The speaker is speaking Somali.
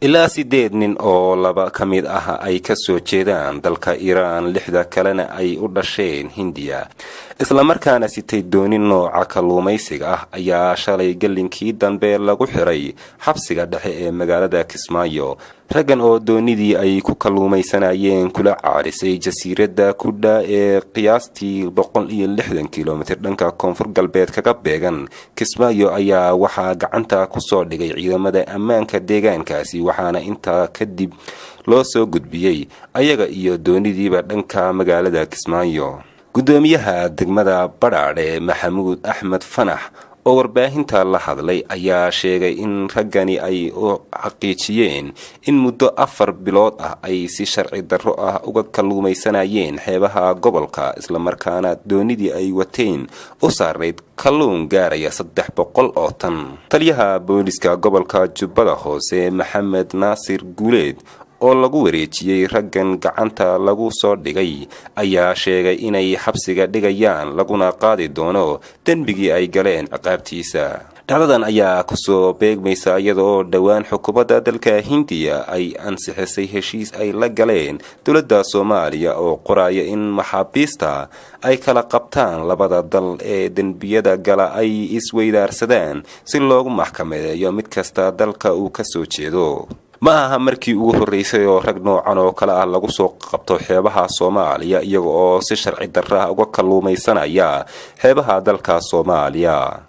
ilaa 8 nin oo 2 ka mid ah ay ka soo jeedaan dalka Iran, 6 kalena ay u dhasheen Hindiya, isla markaana sitay dooni nooca kalluumaysiga ah ayaa shalay galinkii dambe lagu xiray xabsiga dhexe ee magaalada Kismaayo. raggan oo doonidii ay ku kalluumaysanayeen kula caarisay jasiiradda Kudha ee qiyaastii 160 kiiloomitir dhanka koonfur galbeed kaga beegan Kismaayo ayaa waxaa gacanta ku soo dhigay ciidamada ammaanka deegaankaasi, waxaana intaa kadib loo soo gudbiyay ayaga iyo doonidiiba dhanka magaalada Kismaayo. gudoomiyaha degmada Badhaadhe Maxamuud Axmed Fanax oo warbaahinta la hadlay ayaa sheegay in raggani ay u xaqiijiyeen in muddo 4 bilood ah ay si sharci darro ah uga kalluumaysanayeen xeebaha gobolka, isla markaana doonidii ay wateen u saarayd kalluun gaaraya 300 oo tan. taliyaha booliska gobolka Jubbada Hoose Maxamed Naasir Guuleed oo lagu wareejiyay raggan gacanta lagu soo dhigay ayaa sheegay inay xabsiga dhigayaan laguna qaadi doono dembigii ay galeen ciqaabtiisa. dhacdadan ayaa ku soo beegmaysa iyadoo dhowaan xukuumadda dalka Hindiya ay ansixisay heshiis ay la galeen dowladda Soomaaliya oo qoraya in maxaabiista ay kala qabtaan labada dal ee dembiyada gala ay isweydaarsadaan si loogu maxkamadeeyo mid kasta dalka uu ka soo jeedo. ma aha markii ugu horeysay oo rag noocan oo kale ah lagu soo qabto xeebaha Soomaaliya iyaga oo si sharci darro ah uga kalluumaysanaya xeebaha dalka Soomaaliya.